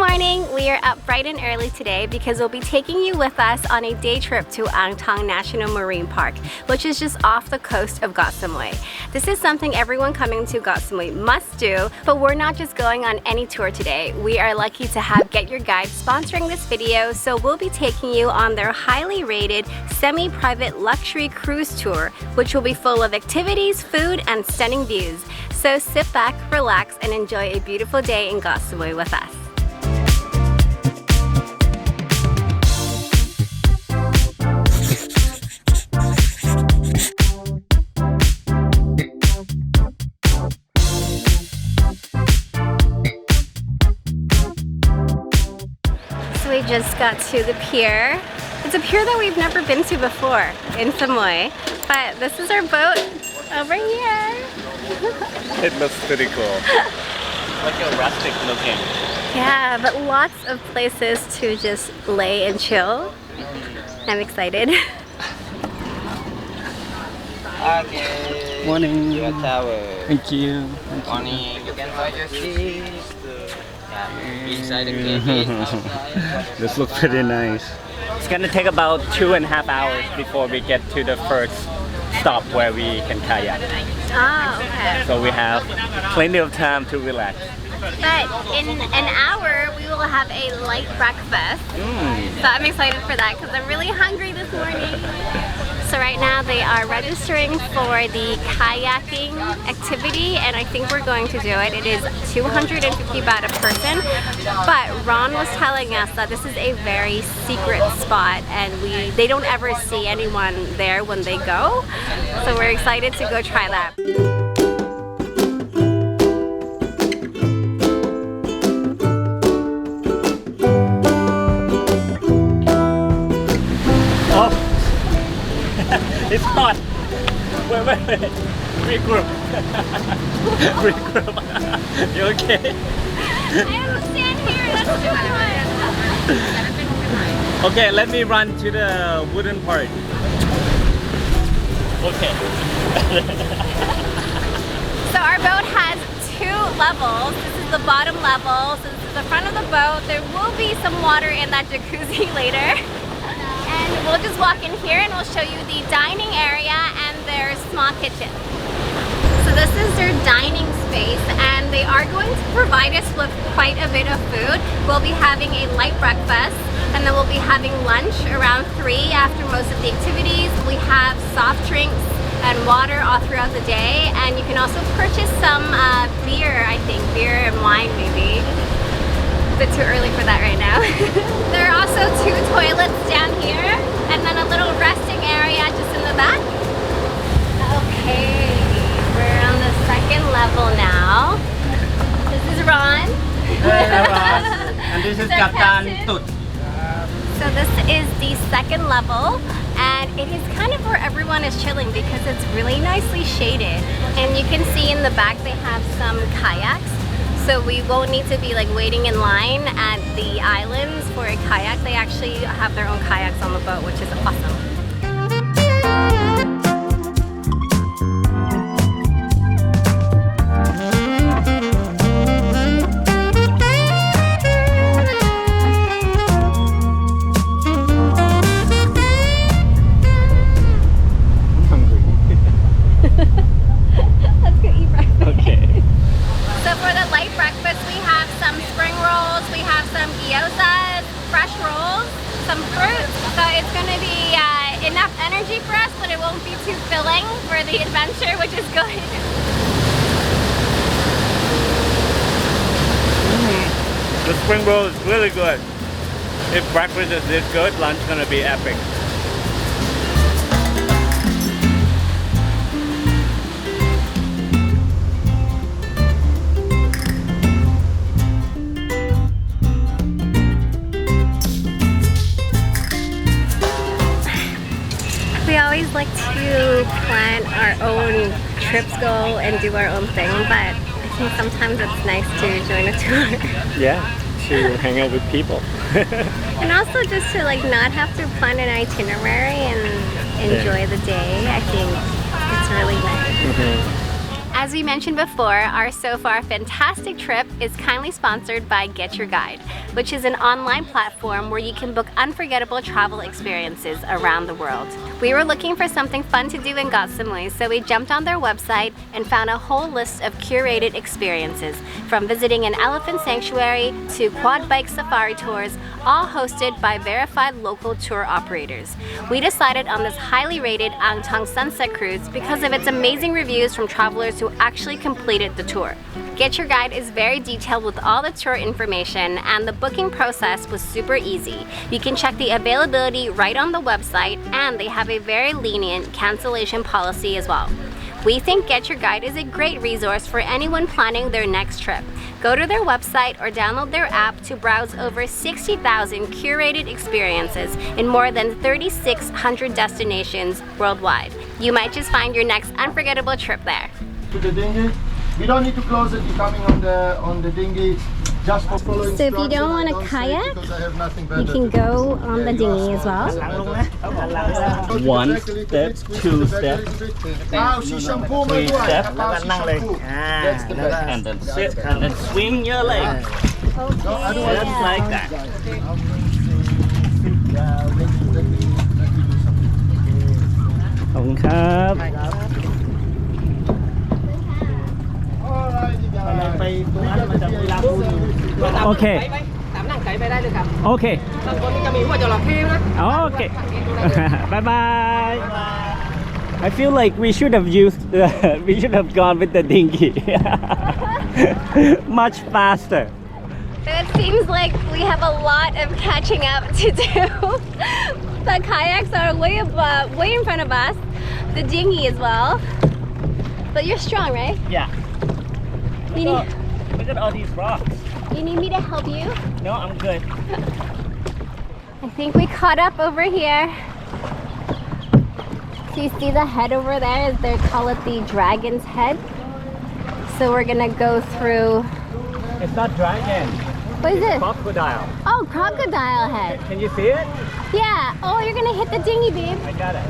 morning! We are up bright and early today because we'll be taking you with us on a day trip to Thong National Marine Park, which is just off the coast of Koh Samui. This is something everyone coming to Koh Samui must do, but we're not just going on any tour today. We are lucky to have GetYourGuide sponsoring this video, so we'll be taking you on their highly rated semi-private luxury cruise tour, which will be full of activities, food, and stunning views. So sit back, relax, and enjoy a beautiful day in Koh Samui with us. So we just got to the pier. It's a pier that we've never been to before in Samui, but this is our boat over here. It looks pretty cool. Like a rustic looking. Yeah, but lots of places to just lay and chill. I'm excited. Okay. Morning. Your tower. Thank you. Morning. You can find your seats. Inside the cabin. This looks pretty nice. It's gonna take about 2.5 hours before we get to the first stop where we can kayak. Oh, okay. So we have plenty of time to relax. But in an hour, we will have a light breakfast. So I'm excited for that because I'm really hungry this morning. So right now they are registering for the kayaking activity, and I think we're going to do it. It is 250 baht a person, but Ron was telling us that this is a very secret spot and they don't ever see anyone there when they go. So we're excited to go try that. It's hot. Wait. Regroup. Regroup. You okay? I don't stand here, that's too much. Okay, let me run to the wooden part. Okay. So our boat has 2 levels. This is the bottom level, so this is the front of the boat. There will be some water in that jacuzzi later. And we'll just walk in here and we'll show you the dining area and their small kitchen. So this is their dining space, and they are going to provide us with quite a bit of food. We'll be having a light breakfast, and then we'll be having lunch around 3 after most of the activities. We have soft drinks and water all throughout the day, and you can also purchase some beer, I think, beer and wine maybe. A bit too early for that right now. There are also 2 toilets down here, and then a little resting area just in the back. Okay, we're on the 2nd level now. This is Ron. And this is Captain Tut. So this is the 2nd level, and it is kind of where everyone is chilling because it's really nicely shaded. And you can see in the back they have some kayaks. So we won't need to be like waiting in line at the islands for a kayak. They actually have their own kayaks on the boat, which is awesome. For us, but it won't be too filling for the adventure, which is good. The spring roll is really good. If breakfast is this good, lunch is gonna be epic. We always like to plan our own trips, go and do our own thing, but I think sometimes it's nice to join a tour. Yeah, to hang out with people. And also just to like not have to plan an itinerary and enjoy the day. I think it's really nice. As we mentioned before, our so far fantastic trip is kindly sponsored by GetYourGuide, which is an online platform where you can book unforgettable travel experiences around the world. We were looking for something fun to do in Koh Samui, so we jumped on their website and found a whole list of curated experiences, from visiting an elephant sanctuary to quad bike safari tours, all hosted by verified local tour operators. We decided on this highly rated Thong sunset cruise because of its amazing reviews from travelers who actually completed the tour. GetYourGuide is very detailed with all the tour information, and the booking process was super easy. You can check the availability right on the website, and they have a very lenient cancellation policy as well. We think GetYourGuide is a great resource for anyone planning their next trip. Go to their website or download their app to browse over 60,000 curated experiences in more than 3,600 destinations worldwide. You might just find your next unforgettable trip there. To the dinghy, we don't need to close it. You're coming on the dinghy just for following. So if you don't want instructions. to kayak, Because I have nothing you better can to go do. on the dinghy as well. One step, two step, Now she shampoo my 3 step, wife. That's the best. and then sit and then swing your leg. Just like that. Okay. Okay. Okay. Bye bye. I feel like we should have we should have gone with the dinghy. Much faster. It seems like we have a lot of catching up to do. The kayaks are way in front of us. The dinghy as well. But you're strong, right? Yeah. You need, Look at all these rocks. you need me to help you? No, I'm good. I think we caught up over here. So you see the head over there? They call it the dragon's head. So we're gonna go through. It's not dragon. What is it? Crocodile. Oh, crocodile head. Can you see it? Yeah. Oh, you're gonna hit the dinghy, babe. I got it.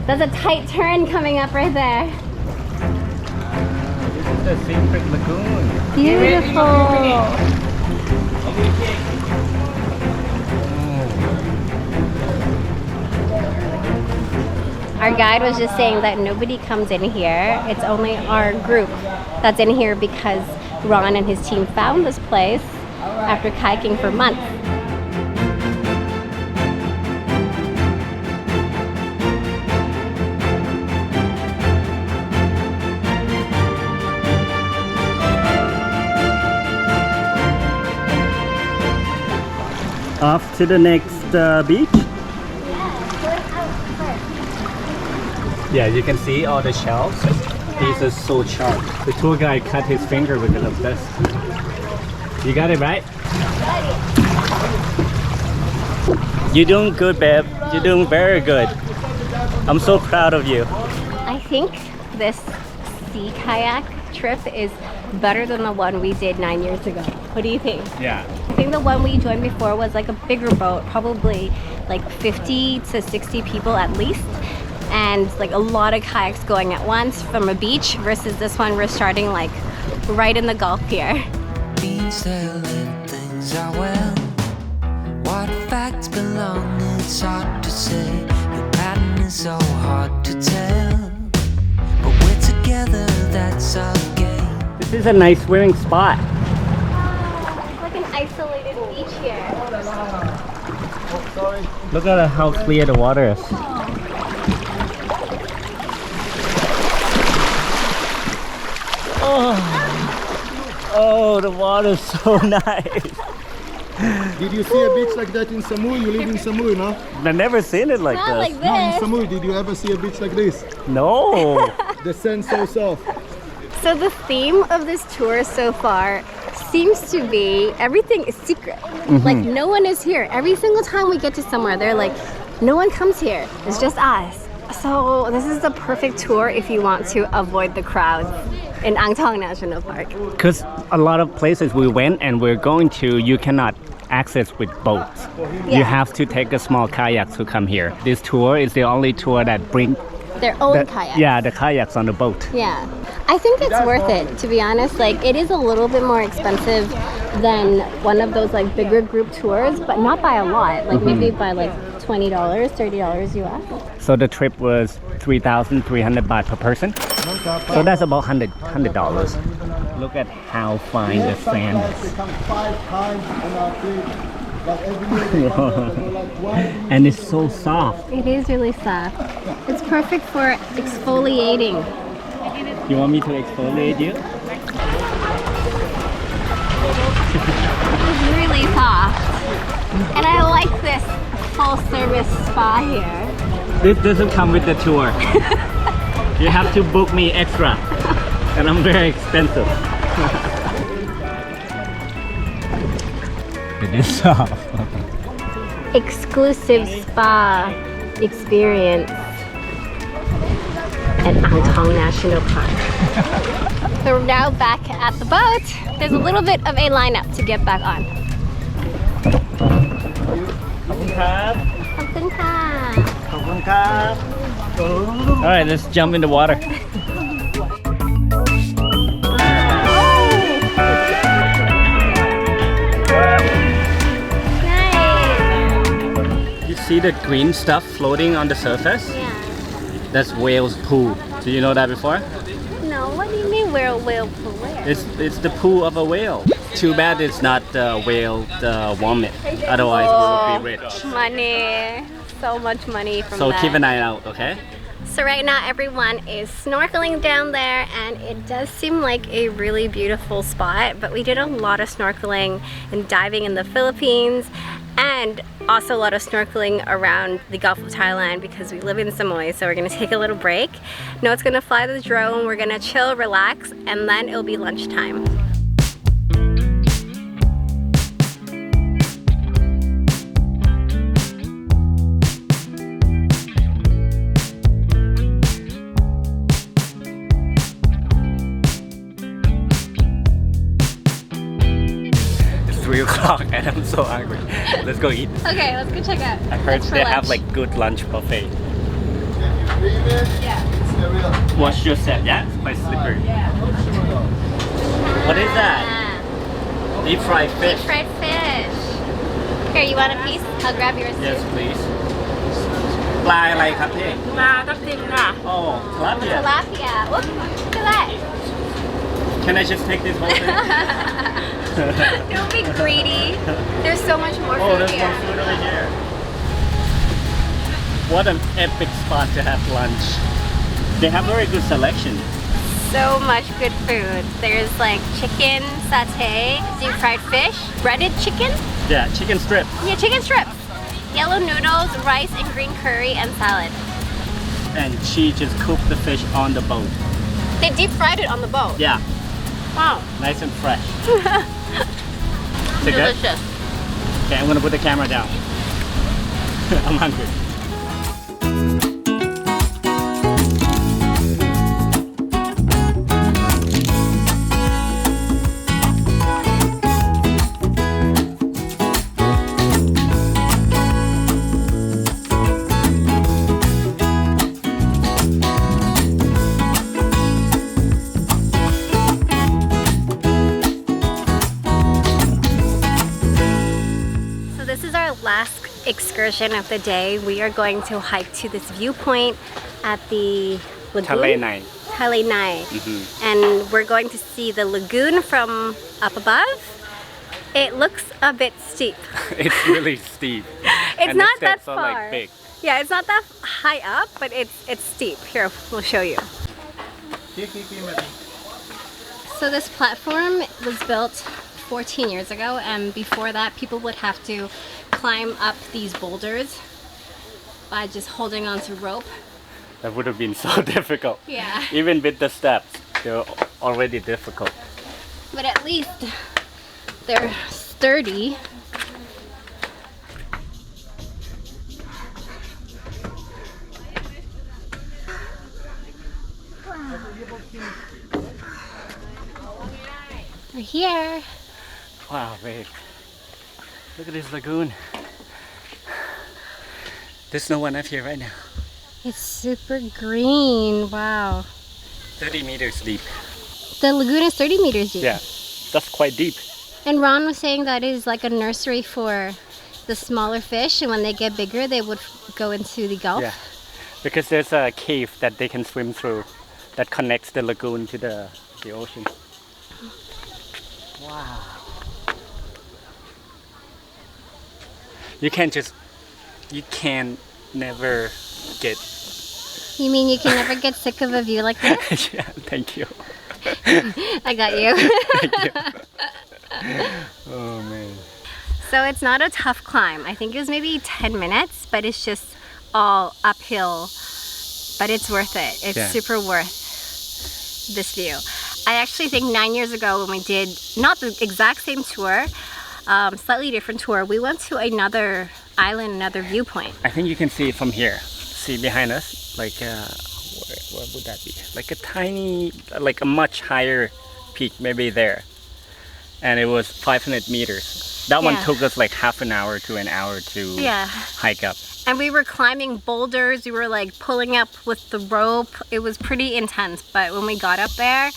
There's a tight turn coming up right there. This is the secret lagoon. Beautiful. Our guide was just saying that nobody comes in here. It's only our group that's in here because Ron and his team found this place after kayaking for months. Off to the next beach. Yeah, you can see all the shells. These are so sharp. The tour guide cut his finger because of this. You got it right? You're doing good, babe. You're doing very good. I'm so proud of you. I think this sea kayak trip is better than the one we did 9 years ago. What do you think? Yeah. I think the one we joined before was like a bigger boat, probably like 50 to 60 people at least, and like a lot of kayaks going at once from a beach, versus this one we're starting like right in the Gulf here. Means telling things are well. What facts belong, it's hard to say. Your pattern is so hard to tell. But we're together, that's our game. This is a nice swimming spot. It's like an isolated beach here. Look at how clear the water is. Oh, the water is so nice. Did you see a beach like that in Samui? You live in Samui, no? I've never seen it like Not this. like No, in this. Samui, did you ever see a beach like this? No. The sand so soft. So the theme of this tour so far seems to be everything is secret. Like no one is here. Every single time we get to somewhere, they're like, no one comes here. It's just us. So this is the perfect tour if you want to avoid the crowds in Thong National Park. Because a lot of places we went and we're going to, you cannot access with boats. You Yeah. have to take a small kayak to come here. This tour is the only tour that bring their own kayaks. Yeah, the kayaks on the boat. Yeah. I think it's worth it, to be honest. Like, it is a little bit more expensive than one of those like bigger group tours, but not by a lot. Like maybe by like $20, $30 US. So the trip was 3,300 baht per person. So that's about $100. Look at how fine the sand is. And it's so soft. It is really soft. It's perfect for exfoliating. You want me to exfoliate you? It's really soft. And I like this full service spa here. This doesn't come with the tour. You have to book me extra. And I'm very expensive. It is soft. Exclusive spa experience at Thong National Park. So we're now back at the boat. There's a little bit of a lineup to get back on. Alright, let's jump in the water. You see the green stuff floating on the surface? Yeah. That's whale's poo. Do you know that before? No, what do you mean whale pool? Where? It's the poo of a whale. Too bad it's not the whale vomit. Otherwise we would be rich. Money. So much money from So that. keep an eye out, okay? So right now everyone is snorkeling down there, and it does seem like a really beautiful spot, but we did a lot of snorkeling and diving in the Philippines, and also a lot of snorkeling around the Gulf of Thailand because we live in Samui. So we're gonna take a little break. Noah's gonna fly the drone, we're gonna chill, relax, and then it'll be lunchtime. It's 3 o'clock and I'm so hungry. Let's go eat. Okay, let's go check out. I heard What's for they have lunch? like good lunch buffet. Yeah. Watch your set, yeah? It's quite slippery. What is that? Deep fried fish. Deep fried fish. Here, you want a piece? I'll grab yours Yes, too. please. ปลาอะไรครับพี่ Oh, tilapia. Tilapia. Look at that. Can I just take this whole thing? Don't be greedy. There's so much more Oh, food there's here. more food over here. What an epic spot to have lunch. They have very good selection. So much good food. There's like chicken satay, deep fried fish, breaded chicken. Yeah, chicken strip. Yeah, chicken strips. Yellow noodles, rice and green curry, and salad. And she just cooked the fish on the boat. They deep fried it on the boat. Yeah, Wow. nice and fresh. Is it good? Delicious. Okay, I'm gonna put the camera down. I'm hungry. So this is our last excursion of the day. We are going to hike to this viewpoint at the lagoon. Thale Nai. Thale Nai. And we're going to see the lagoon from up above. It looks a bit steep. It's really steep. It's And not the that steps are far. like big. Yeah, it's not that high up, but it's steep. Here, we'll show you. So this platform was built 14 years ago, and before that people would have to climb up these boulders by just holding onto rope. That would have been so difficult. Yeah. Even with the steps, they're already difficult. But at least they're sturdy. We're here. Wow, babe. Look at this lagoon. There's no one up here right now. It's super green. Wow. 30 meters deep. The lagoon is 30 meters deep. Yeah, that's quite deep. And Ron was saying that is like a nursery for the smaller fish, and when they get bigger, they would go into the Gulf. Yeah, because there's a cave that they can swim through that connects the lagoon to the ocean. Wow. You can never get. You mean you can never get sick of a view like this? Yeah, thank you. I got you. Thank you. Oh man. So it's not a tough climb. I think it was maybe 10 minutes, but it's just all uphill. But it's worth it. It's super worth this view. I actually think 9 years ago when we did, not the exact same tour, slightly different tour, we went to another island, another viewpoint. I think you can see it from here. See behind us, like what would that be? Like a tiny, like a much higher peak, maybe there. And it was 500 meters. That one took us like half an hour to an hour to hike up. And we were climbing boulders. We were like pulling up with the rope. It was pretty intense. But when we got up there,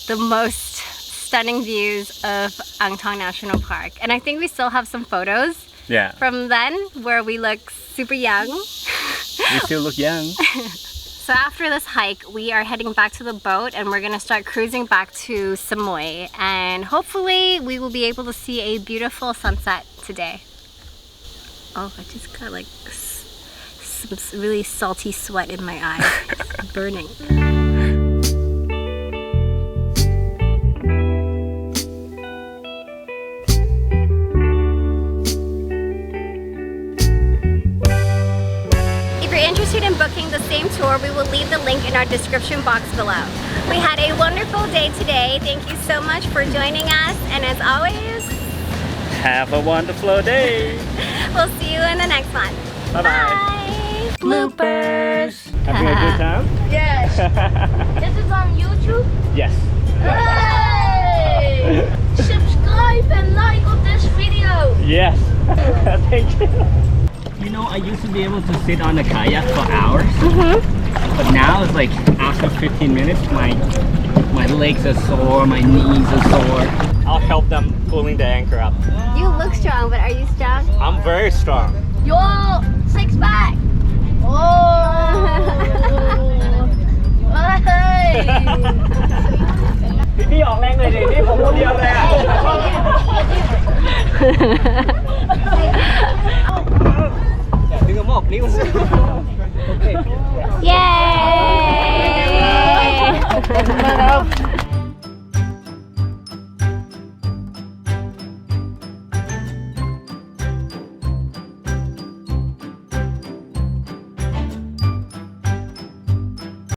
the most stunning views of Ang Thong National Park. And I think we still have some photos from then where we look super young. We still look young. So after this hike, we are heading back to the boat and we're gonna start cruising back to Samui. And hopefully we will be able to see a beautiful sunset today. Oh, I just got like some really salty sweat in my eye. It's burning. In booking the same tour, we will leave the link in our description box below. We had a wonderful day today. Thank you so much for joining us, and as always, have a wonderful day. We'll see you in the next one. Bye bye. Bloopers. Having a good time? Yes. This is on YouTube? Yes. Hey! Subscribe and like on this video. Yes. Thank you. You know, I used to be able to sit on the kayak for hours, but now it's like after 15 minutes, my legs are sore, my knees are sore. I'll help them pulling the anchor up. You look strong, but are you strong? I'm very strong. Yo, six pack. Oh. Hey. พี่ออกแรงเลยดินี่ผมคนเดียวเลยอ่ะ ดึงกระหม่อมนิ้ว Yay!